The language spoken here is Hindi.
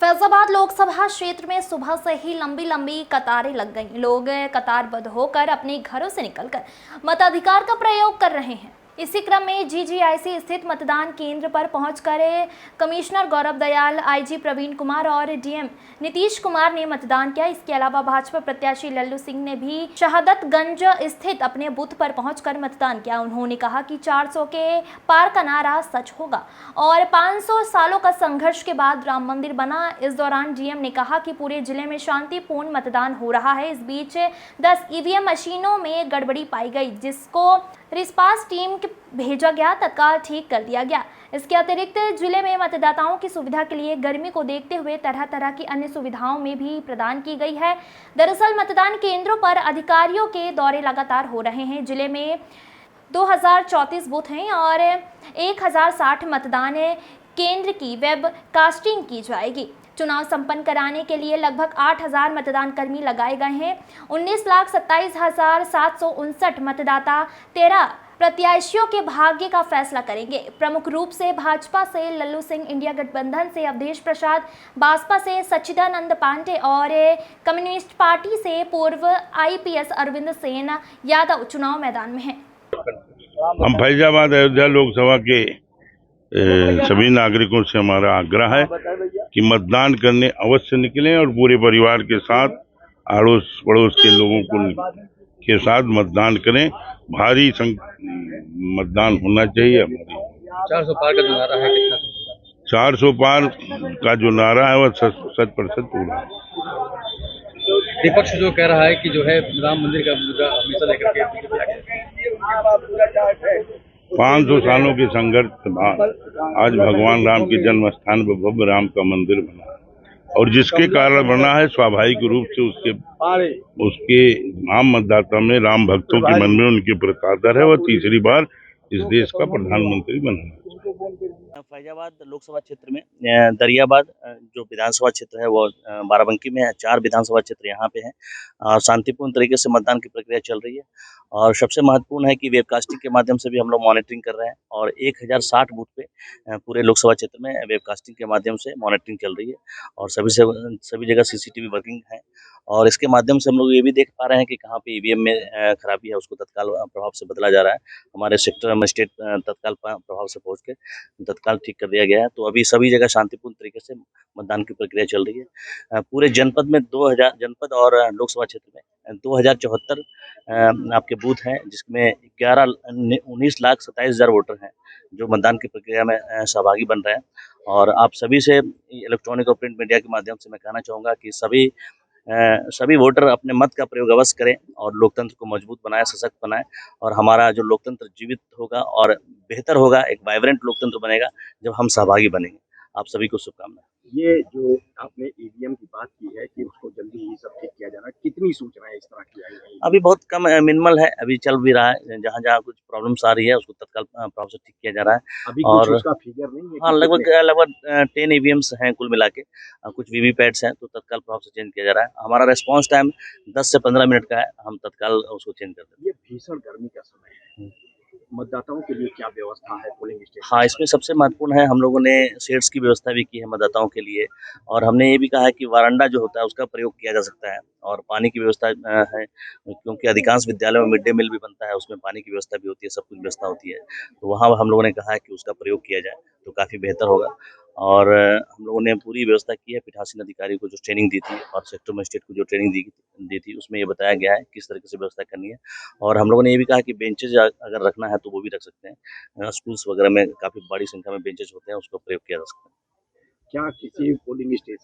फैजाबाद लोकसभा क्षेत्र में सुबह से ही लंबी लंबी कतारें लग गईं। लोग कतारबद्ध होकर अपने घरों से निकलकर मताधिकार का प्रयोग कर रहे हैं। इसी क्रम में जीजीआईसी स्थित मतदान केंद्र पर पहुंचकर कमिश्नर गौरव दयाल, आईजी प्रवीण कुमार और डीएम नीतीश कुमार ने मतदान किया। इसके अलावा भाजपा प्रत्याशी लल्लू सिंह ने भी शहादतगंज स्थित अपने बूथ पर पहुंचकर मतदान किया। उन्होंने कहा कि 400 के पार का नारा सच होगा और 500 सालों का संघर्ष के बाद राम मंदिर बना। इस दौरान डीएम ने कहा कि पूरे जिले में शांतिपूर्ण मतदान हो रहा है। इस बीच 10 ईवीएम मशीनों में गड़बड़ी पाई गई, जिसको रिस्पास टीम भेजा गया, तत्काल ठीक कर दिया गया। इसके अतिरिक्त जिले में मतदाताओं की सुविधा के लिए गर्मी को देखते हुए तरह तरह की अन्य सुविधाओं में भी प्रदान की गई है। दरअसल मतदान केंद्रों पर अधिकारियों के दौरे लगातार हो रहे हैं। जिले में 2034 बूथ हैं और 1060 मतदान केंद्र की वेब कास्टिंग की जाएगी। चुनाव संपन्न कराने के लिए लगभग 8000 मतदान कर्मी लगाए गए हैं। 19,27,759 मतदाता 13 प्रत्याशियों के भाग्य का फैसला करेंगे। प्रमुख रूप से भाजपा से लल्लू सिंह, इंडिया गठबंधन से अवधेश प्रसाद, बासपा से सच्चिदानंद पांडे और कम्युनिस्ट पार्टी से पूर्व आईपीएस अरविंद सेन यादव चुनाव मैदान में हैं। हम फैजाबाद अयोध्या लोकसभा के सभी नागरिकों से हमारा आग्रह है कि मतदान करने अवश्य निकलें और पूरे परिवार के साथ अड़ोस पड़ोस के लोगों के साथ मतदान करें। भारी मतदान होना चाहिए। 400 पार का जो नारा है कितना? 400 पार का जो नारा है वह 100% पूरा है। विपक्ष जो कह रहा है कि जो है राम मंदिर का मुद्दा हमेशा लेकर के 500 सालों के संघर्ष के बाद आज भगवान राम के जन्म स्थान पर भव्य राम का मंदिर बना और जिसके कारण बना है, स्वाभाविक रूप से उसके आम मतदाता में, राम भक्तों के मन में उनके प्रति आदर है। वह तीसरी बार इस देश का प्रधानमंत्री बना। फैजाबाद लोकसभा क्षेत्र में दरियाबाद जो विधानसभा क्षेत्र है वो बाराबंकी में है। 4 विधानसभा क्षेत्र यहाँ पे हैं और शांतिपूर्ण तरीके से मतदान की प्रक्रिया चल रही है। और सबसे महत्वपूर्ण है कि वेबकास्टिंग के माध्यम से भी हम लोग मॉनिटरिंग कर रहे हैं और 1060 बूथ पे पूरे लोकसभा क्षेत्र में वेबकास्टिंग के माध्यम से मॉनिटरिंग चल रही है और सभी जगह सीसीटीवी वर्किंग है। और इसके माध्यम से हम लोग ये भी देख पा रहे हैं कि कहाँ पे ईवीएम में खराबी है, उसको तत्काल प्रभाव से बदला जा रहा है। हमारे सेक्टर मजिस्ट्रेट तत्काल प्रभाव से पहुँच के तत्काल ठीक कर दिया गया है। तो अभी सभी जगह शांतिपूर्ण तरीके से मतदान की प्रक्रिया चल रही है। पूरे जनपद में 2000 जनपद और लोकसभा क्षेत्र में 2074 आपके बूथ हैं, जिसमें 19,27,000 वोटर हैं जो मतदान की प्रक्रिया में सहभागी बन रहे हैं। और आप सभी से इलेक्ट्रॉनिक और प्रिंट मीडिया के माध्यम से मैं कहना चाहूँगा कि सभी वोटर अपने मत का प्रयोग अवश्य करें और लोकतंत्र को मजबूत बनाएं, सशक्त बनाएं और हमारा जो लोकतंत्र जीवित होगा और बेहतर होगा, एक वाइब्रेंट लोकतंत्र बनेगा जब हम सहभागी बनेंगे। आप सभी को शुभकामनाएं। ये जो आपने ईवीएम की बात की है कि उसको जल्दी ही सब ठीक किया जाना, कितनी सूचनाएं इस तरह की आई हैं? अभी बहुत कम मिनिमल है, अभी चल भी रहा है। जहाँ कुछ प्रॉब्लम्स आ रही है उसको तत्काल प्रभाव से ठीक किया जा रहा है। अभी और कुछ उसका फिगर नहीं है? हाँ, लगभग 10 ईवीएम्स हैं कुल मिला के। कुछ वीवीपैट्स हैं तो तत्काल प्रभाव से चेंज किया जा रहा है। हमारा रिस्पॉन्स टाइम 10 से 15 मिनट का है, हम तत्काल उसको चेंज कर देते हैं। ये भीषण गर्मी का समय है, मतदाताओं के लिए क्या व्यवस्था है पोलिंग स्टेशन? हाँ, इसमें सबसे महत्वपूर्ण है, हम लोगों ने शेड्स की व्यवस्था भी की है मतदाताओं के लिए और हमने ये भी कहा है कि वारंडा जो होता है उसका प्रयोग किया जा सकता है और पानी की व्यवस्था है, क्योंकि अधिकांश विद्यालयों में मिड डे मील भी बनता है, उसमें पानी की व्यवस्था भी होती है, सब कुछ व्यवस्था होती है। तो वहाँ हम लोगों ने कहा है कि उसका प्रयोग किया जाए तो काफ़ी बेहतर होगा। और हम लोगों ने पूरी व्यवस्था की है। पीठासीन अधिकारी को जो ट्रेनिंग दी थी और सेक्टर मजिस्ट्रेट को जो ट्रेनिंग दी थी उसमें ये बताया गया है किस तरीके से व्यवस्था करनी है। और हम लोगों ने ये भी कहा कि बेंचेज अगर रखना है तो वो भी रख सकते हैं। स्कूल्स वगैरह में काफ़ी बड़ी संख्या में बेंचेज होते हैं, उसका प्रयोग किया जा सकता है। क्या किसी पोलिंग स्टेशन